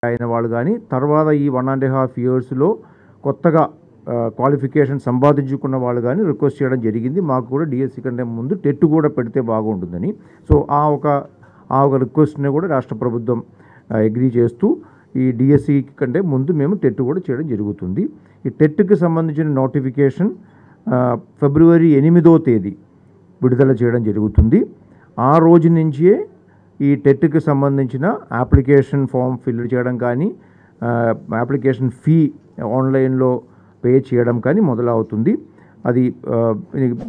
అయిన వాళ్ళు కానీ తర్వాత ఈ 1.5 yearsలో కొత్తగా క్వాలిఫికేషన్ సంపాదించుకున్న వాళ్ళు కానీ రిక్వెస్ట్ చేయడం జరిగింది. మాకు కూడా డిఎస్సి కంటే ముందు టెట్ కూడా పెడితే బాగుంటుందని. సో ఆ ఒక రిక్వెస్ట్ని కూడా రాష్ట్ర ప్రభుత్వం అగ్రీ చేస్తూ ఈ డిఎస్సి కంటే ముందు మేము టెట్ కూడా చేయడం జరుగుతుంది. ఈ టెట్కి సంబంధించిన నోటిఫికేషన్ February 8 విడుదల చేయడం జరుగుతుంది. ఆ రోజు నుంచే ఈ టెట్కి సంబంధించిన అప్లికేషన్ ఫామ్ ఫిల్ చేయడం కానీ అప్లికేషన్ ఫీ ఆన్లైన్లో పే చేయడం కానీ మొదలవుతుంది. అది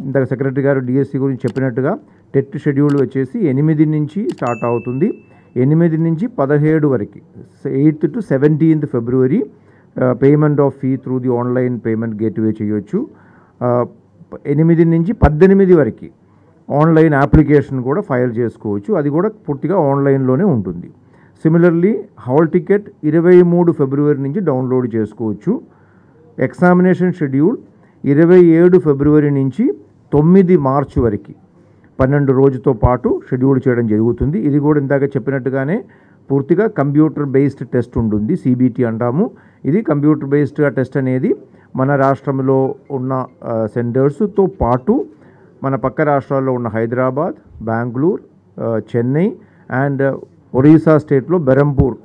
ఇంతక సెక్రటరీ గారు డిఎస్సి గురించి చెప్పినట్టుగా టెట్ షెడ్యూల్ వచ్చేసి 8 నుంచి స్టార్ట్ అవుతుంది. 8 నుంచి 17 వరకు 8th to 17th February payment of fee through the online payment gateway చేయొచ్చు. 8 నుంచి 18 వరకు ఆన్లైన్ అప్లికేషన్ కూడా ఫైల్ చేసుకోవచ్చు. అది కూడా పూర్తిగా ఆన్లైన్లోనే ఉంటుంది. సిమిలర్లీ హాల్ టికెట్ 23 February నుంచి డౌన్లోడ్ చేసుకోవచ్చు. ఎగ్జామినేషన్ షెడ్యూల్ 27 February నుంచి 9 March వరకు 12 రోజుతో పాటు షెడ్యూల్ చేయడం జరుగుతుంది. ఇది కూడా ఇందాక చెప్పినట్టుగానే పూర్తిగా కంప్యూటర్ బేస్డ్ టెస్ట్ ఉంటుంది, సిబిటి అంటాము. ఇది కంప్యూటర్ బేస్డ్ టెస్ట్ అనేది మన రాష్ట్రంలో ఉన్న సెంటర్స్తో పాటు మన పక్క రాష్ట్రాల్లో ఉన్న హైదరాబాద్, బెంగళూరు, చెన్నై అండ్ ఒరిస్సా స్టేట్లో బెరంపూర్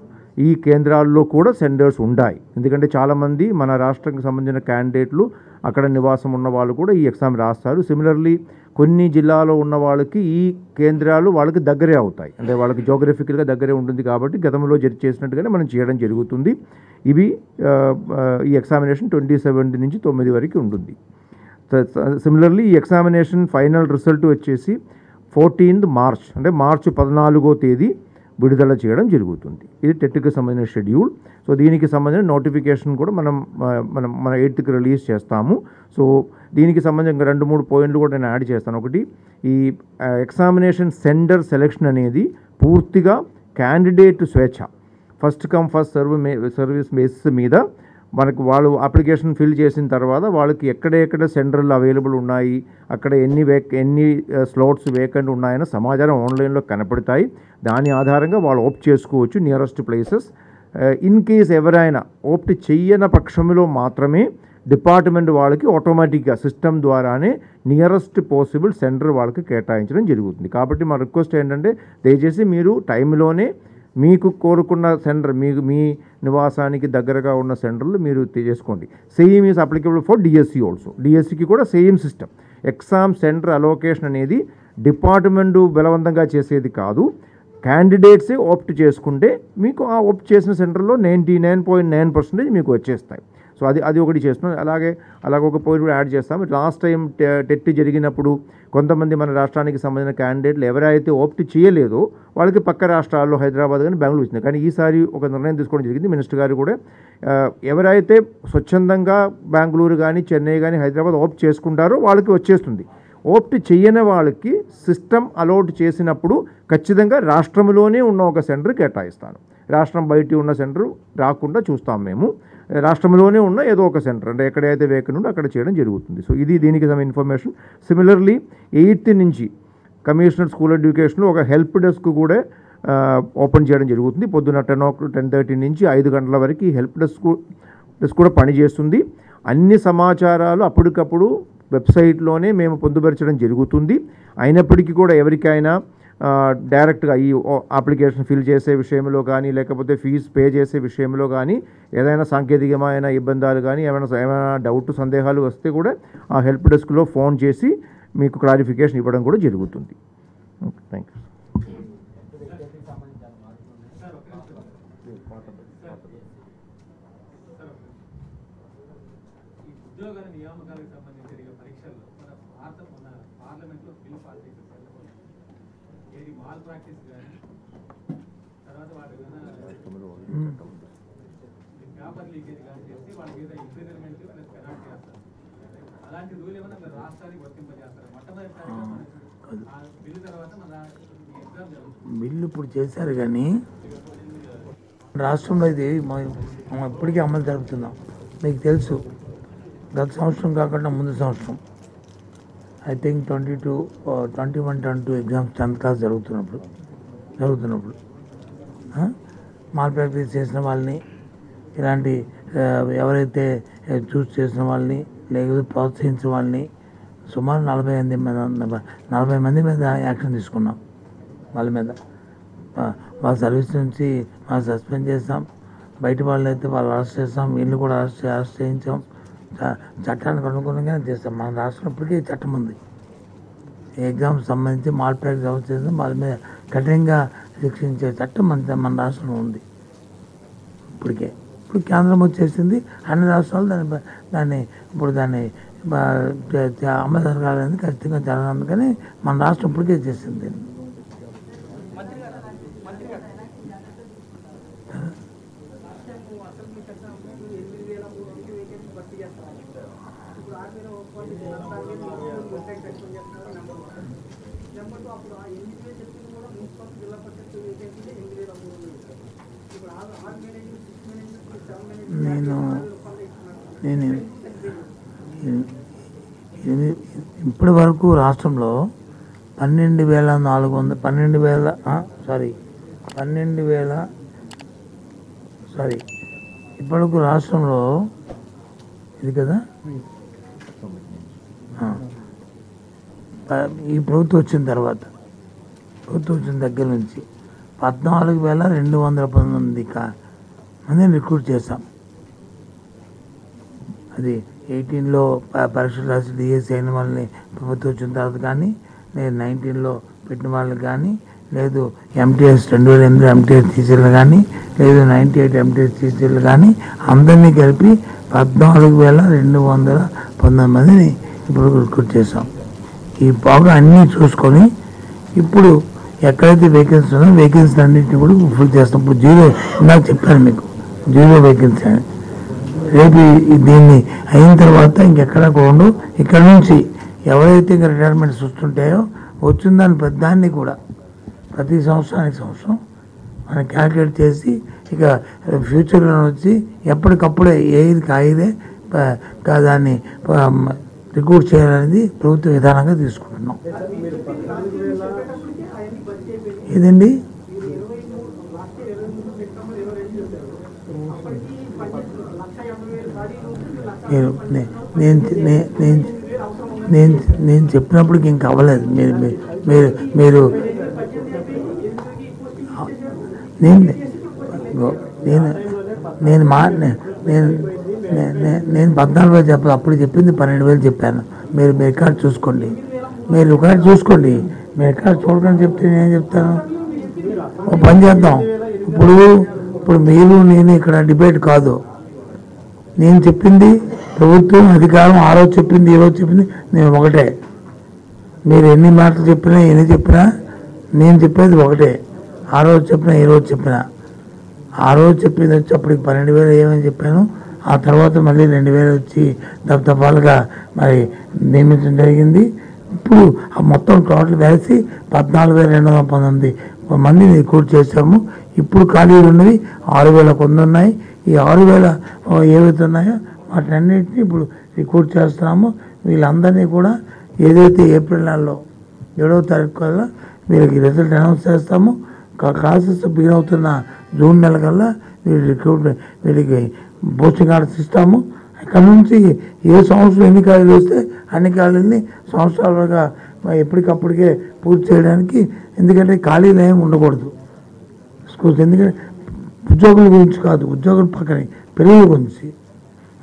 ఈ కేంద్రాల్లో కూడా సెంటర్స్ ఉంటాయి. ఎందుకంటే చాలామంది మన రాష్ట్రానికి సంబంధించిన క్యాండిడేట్లు అక్కడ నివాసం ఉన్న వాళ్ళు కూడా ఈ ఎగ్జామ్ రాస్తారు. సిమిలర్లీ కొన్ని జిల్లాలో ఉన్న వాళ్ళకి ఈ కేంద్రాలు వాళ్ళకి దగ్గరే అవుతాయి, అంటే వాళ్ళకి జోగ్రఫికల్గా దగ్గరే ఉంటుంది. కాబట్టి గతంలో చేసినట్టుగానే మనం చేయడం జరుగుతుంది. ఇవి ఈ ఎగ్జామినేషన్ 27 నుంచి 9 వరకు ఉంటుంది. సిమిలర్లీ ఈ ఎగ్జామినేషన్ ఫైనల్ రిజల్ట్ వచ్చేసి 14th March అంటే మార్చి 14 విడుదల చేయడం జరుగుతుంది. ఇది టెట్కి సంబంధించిన షెడ్యూల్. సో దీనికి సంబంధించిన నోటిఫికేషన్ కూడా మన 8th రిలీజ్ చేస్తాము. సో దీనికి సంబంధించిన 2-3 పాయింట్లు కూడా నేను యాడ్ చేస్తాను. ఒకటి, ఈ ఎగ్జామినేషన్ సెంటర్ సెలెక్షన్ అనేది పూర్తిగా క్యాండిడేట్ స్వేచ్ఛ, first come first service basis మీద మనకు వాళ్ళు అప్లికేషన్ ఫిల్ చేసిన తర్వాత వాళ్ళకి ఎక్కడ సెంటర్లు అవైలబుల్ ఉన్నాయి, అక్కడ ఎన్ని స్లాట్స్ వేకెంట్ ఉన్నాయన్న సమాచారం ఆన్లైన్లో కనపడతాయి. దాని ఆధారంగా వాళ్ళు ఆప్ట్ చేసుకోవచ్చు నియరెస్ట్ ప్లేసెస్. ఇన్ కేస్ ఎవరైనా ఆప్ట్ చెయ్యని పక్షంలో మాత్రమే డిపార్ట్మెంట్ వాళ్ళకి ఆటోమేటిక్గా సిస్టమ్ ద్వారానే నియరెస్ట్ పాసిబుల్ సెంటర్ వాళ్ళకి కేటాయించడం జరుగుతుంది. కాబట్టి మా రిక్వెస్ట్ ఏంటంటే దయచేసి మీరు టైంలోనే మీకు కోరుకున్న సెంటర్ మీ నివాసానికి దగ్గరగా ఉన్న సెంటర్లు మీరు చేసుకోండి. Same is applicable for DSC also. డిఎస్సికి కూడా same system. Exam centre allocation అనేది డిపార్ట్మెంటు బలవంతంగా చేసేది కాదు, క్యాండిడేట్సే ఆప్ట్ చేసుకుంటే మీకు ఆ ఆప్ట్ చేసిన సెంటర్లో 99.9% మీకు వచ్చేస్తాయి. సో అది ఒకటి చేస్తున్నాం. అలాగే ఒక పాయింట్ కూడా యాడ్ చేస్తాం. లాస్ట్ టైం టెట్ జరిగినప్పుడు కొంతమంది మన రాష్ట్రానికి సంబంధించిన క్యాండిడేట్లు ఎవరైతే ఆప్ట్ చేయలేదో వాళ్ళకి పక్క రాష్ట్రాల్లో హైదరాబాద్ కానీ బెంగళూరు వచ్చింది. కానీ ఈసారి ఒక నిర్ణయం తీసుకోవడం జరిగింది. మినిస్టర్ గారు కూడా ఎవరైతే స్వచ్ఛందంగా బెంగళూరు కానీ చెన్నై కానీ హైదరాబాద్ ఆప్ట్ చేసుకుంటారో వాళ్ళకి వచ్చేస్తుంది. ఆప్ట్ చేయని వాళ్ళకి సిస్టమ్ అలౌట్ చేసినప్పుడు ఖచ్చితంగా రాష్ట్రంలోనే ఉన్న ఒక సెంటర్ కేటాయిస్తాను. రాష్ట్రం బయట ఉన్న సెంటర్ రాకుండా చూస్తాం మేము. రాష్ట్రంలోనే ఉన్న ఏదో ఒక సెంటర్, అంటే ఎక్కడైతే వేకెంట్ ఉందో అక్కడ చేయడం జరుగుతుంది. సో ఇది దీనికి సంబంధించిన ఇన్ఫర్మేషన్. సిమిలర్లీ 8th నుంచి కమిషనర్ స్కూల్ ఎడ్యుకేషన్లో ఒక హెల్ప్ డెస్క్ కూడా ఓపెన్ చేయడం జరుగుతుంది. పొద్దున్న 10:30 నుంచి 5 గంటల వరకు ఈ హెల్ప్ డెస్క్ కూడా పనిచేస్తుంది. అన్ని సమాచారాలు అప్పటికప్పుడు వెబ్సైట్లోనే మేము పొందుపరచడం జరుగుతుంది. అయినప్పటికీ కూడా ఎవరికైనా డైరెక్ట్గా ఈ అప్లికేషన్ ఫిల్ చేసే విషయంలో కానీ లేకపోతే ఫీజు పే చేసే విషయంలో కానీ ఏదైనా సాంకేతికమైన ఇబ్బందులు కానీ ఏమైనా డౌట్ సందేహాలు వస్తే కూడా ఆ హెల్ప్ డెస్క్లో ఫోన్ చేసి మీకు క్లారిఫికేషన్ ఇవ్వడం కూడా జరుగుతుంది. Okay, thank you. ఉద్యోగాల నియామకాలకు సంబంధించిన పరీక్షల్లో మన పార్లమెంట్లో బిల్ పాస్ చేసే ఏది మాల్ ప్రాక్టీస్ కానీ తర్వాత వాటి పేపర్ లీకేజ్ కానీ చేసి వాళ్ళకి ఏదో ఇంప్రిజన్మెంట్ ప్లస్ పెనాల్టీ చేస్తారు. అలాంటి రూల్ ఏమైనా మన రాష్ట్రానికి వర్తింపజేస్తారు. మొట్టమొదటిసారిగా ఆ బిల్లు తర్వాత మన ఎగ్జామ్ జరుగుతుంది. బిల్లు ఇప్పుడు చేశారు కానీ రాష్ట్రంలో ఇది ఇప్పటికీ అమలు జరుగుతున్నాం. మీకు తెలుసు, గత సంవత్సరం కాకుండా ముందు సంవత్సరం I think 21-22 exams 10th class జరుగుతున్నప్పుడు మాల్ ప్రాక్టీస్ చేసిన వాళ్ళని, ఇలాంటి ఎవరైతే చూస్ చేసిన వాళ్ళని లేకపోతే ప్రోత్సహించిన వాళ్ళని సుమారు 40 మంది మీద యాక్షన్ తీసుకున్నాం. వాళ్ళ మీద వాళ్ళ సర్వీస్ నుంచి వాళ్ళు సస్పెండ్ చేస్తాం. బయట వాళ్ళు అయితే వాళ్ళు అరెస్ట్ చేస్తాం. వీళ్ళు కూడా అరెస్ట్ చేయించాం. చట్టానికి అనుగుణంగానే చేస్తాం. మన రాష్ట్రంలో ఇప్పటికీ చట్టం ఉంది. ఎగ్జామ్స్ సంబంధించి మాల్ ప్రాక్టీస్ ఎవరు చేస్తే వాళ్ళ మీద కఠినంగా శిక్షించే చట్టం మన రాష్ట్రంలో ఉంది ఇప్పటికే. ఇప్పుడు కేంద్రం వచ్చేసింది, అన్ని రాష్ట్రాలు దాన్ని అమలు జరగాలని ఖచ్చితంగా జరగాలని మన రాష్ట్రం ఇప్పటికే చేసింది. నేను ఇప్పటి వరకు రాష్ట్రంలో 12,000 ఇప్పటివరకు రాష్ట్రంలో ఇది కదా ఈ ప్రభుత్వం వచ్చిన దగ్గర నుంచి 14,219 మందిని రిక్రూట్ చేశాం. అది 18లో పరీక్షలు రాసి డిఎస్సి అయిన వాళ్ళని ప్రభుత్వం వచ్చిన తర్వాత కానీ, లేదు 19లో పెట్టిన వాళ్ళకి కానీ, లేదు ఎంటీఎస్ 2008 ఎంటీఎస్ టీచర్లు కానీ, లేదు 98 ఎంటీఎస్ టీచర్లు కానీ అందరినీ కలిపి 14,219 మందిని ఇప్పుడు రిక్రూట్ చేశాం. ఈ బాగా అన్నీ చూసుకొని ఇప్పుడు ఎక్కడైతే వేకెన్సీ ఉన్నాయో వేకెన్సీ అన్నింటినీ కూడా ఫుల్ చేస్తాం. ఇప్పుడు ఇందాక చెప్పాను మీకు 0 వేకెన్సీ అని. రేపు దీన్ని అయిన తర్వాత ఇంకెక్కడ కూడా ఇక్కడ నుంచి ఎవరైతే ఇంకా రిటైర్మెంట్స్ వస్తుంటాయో వచ్చిన దాన్ని కూడా ప్రతి సంవత్సరం మనం క్యాల్కులేట్ చేసి ఇక ఫ్యూచర్లో వచ్చి ఎప్పటికప్పుడే ఏది కాయిదే దాన్ని రిక్రూట్ చేయాలనేది ప్రభుత్వ విధానంగా తీసుకుంటున్నాం. ఏదండి నేను చెప్పినప్పటికి ఇంకా అవ్వలేదు. మీరు నేను 14,000 చెప్పాను. అప్పుడు చెప్పింది 12,000 చెప్పాను. మీరు రికార్డ్ చూసుకోండి. మీరు రికార్డ్ చూడకుండా చెప్తే నేను చెప్తాను. ఒక పని చేద్దాం. ఇప్పుడు మీరు నేను ఇక్కడ డిబేట్ కాదు. నేను చెప్పింది ప్రభుత్వం అధికారం ఆ రోజు చెప్పింది ఈ రోజు చెప్పింది నేను ఒకటే. మీరు ఎన్ని మాటలు చెప్పినా ఎన్ని చెప్పినా నేను చెప్పేది ఒకటే. ఆ రోజు చెప్పినా ఈ రోజు చెప్పినా. ఆ రోజు చెప్పింది వచ్చి అప్పటికి 12,000 ఏమని చెప్పాను. ఆ తర్వాత మళ్ళీ 2,000 వచ్చి దఫాలుగా మరి నియమించడం జరిగింది. ఇప్పుడు ఆ మొత్తం టోటల్ కలిసి 14,219 మందిని రిక్రూట్ చేశాము. ఇప్పుడు ఖాళీలు ఉన్నవి 6,000 కొన్ని ఉన్నాయి. ఈ 6,000 ఏవైతే ఉన్నాయో వాటన్నిటిని ఇప్పుడు రిక్రూట్ చేస్తున్నాము. వీళ్ళందరినీ కూడా ఏదైతే ఏప్రిల్ నెలలో 7వ తారీఖు కల్లా వీళ్ళకి రిజల్ట్ అనౌన్స్ చేస్తాము. క్లాసెస్ బిగిన్ అవుతున్న జూన్ నెల కల్లా వీళ్ళకి పోస్టింగ్ ఆర్డర్స్ ఇస్తాము. ఇక్కడ నుంచి ఏ సంవత్సరం ఎన్ని ఖాళీలు వస్తే అన్ని ఖాళీలని సంవత్సరాలుగా ఎప్పటికప్పటికే పూర్తి చేయడానికి, ఎందుకంటే ఖాళీలు ఏమి ఉండకూడదు స్కూల్స్. ఎందుకంటే ఉద్యోగుల గురించి కాదు, ఉద్యోగుల పక్కనే పిల్లల గురించి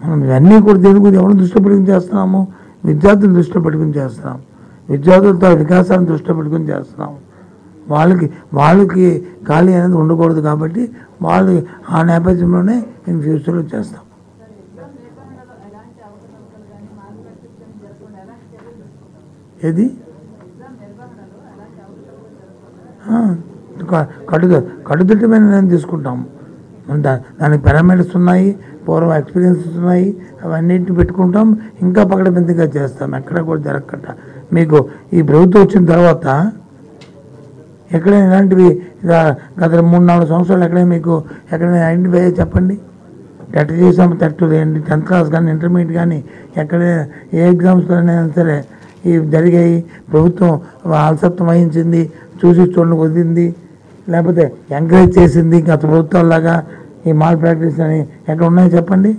మనం ఇవన్నీ కూడా దేని గురించి ఎవరిని దృష్టి పెట్టుకుని చేస్తున్నాము? విద్యార్థులను దృష్టిలో పెట్టుకుని చేస్తున్నాం. విద్యార్థులతో వికాసాన్ని దృష్టిలో పెట్టుకుని చేస్తున్నాం. వాళ్ళకి ఖాళీ అనేది ఉండకూడదు కాబట్టి వాళ్ళు ఆ నేపథ్యంలోనే నేను ఫ్యూచర్లో చేస్తాం. ఏది కట్టుదిట్టమైన నేను తీసుకుంటాము. దానికి పారామీటర్స్ ఉన్నాయి, పూర్వం ఎక్స్పీరియన్సెస్ ఉన్నాయి, అవన్నింటిని పెట్టుకుంటాం. ఇంకా పకడబందీగా చేస్తాం. ఎక్కడ కూడా జరగకుండా మీకు ఈ ప్రభుత్వం వచ్చిన తర్వాత ఎక్కడైనా ఇలాంటివి గత 3-4 సంవత్సరాలు ఎక్కడైనా మీకు ఎక్కడైనా ఐడెంటిఫై చెప్పండి. టెట్ చేసాము, టెట్ 10th క్లాస్ కానీ ఇంటర్మీడియట్ కానీ ఎక్కడైనా ఏ ఎగ్జామ్స్లోనైనా సరే ఇవి జరిగాయి, ప్రభుత్వం ఆలసత్వం వహించింది, చూసి చూడండి వదిలింది, లేకపోతే ఎంకరేజ్ చేసింది గత ప్రభుత్వాల్లాగా ఈ మాల్ ప్రాక్టీస్ అని ఎక్కడ ఉన్నాయో చెప్పండి.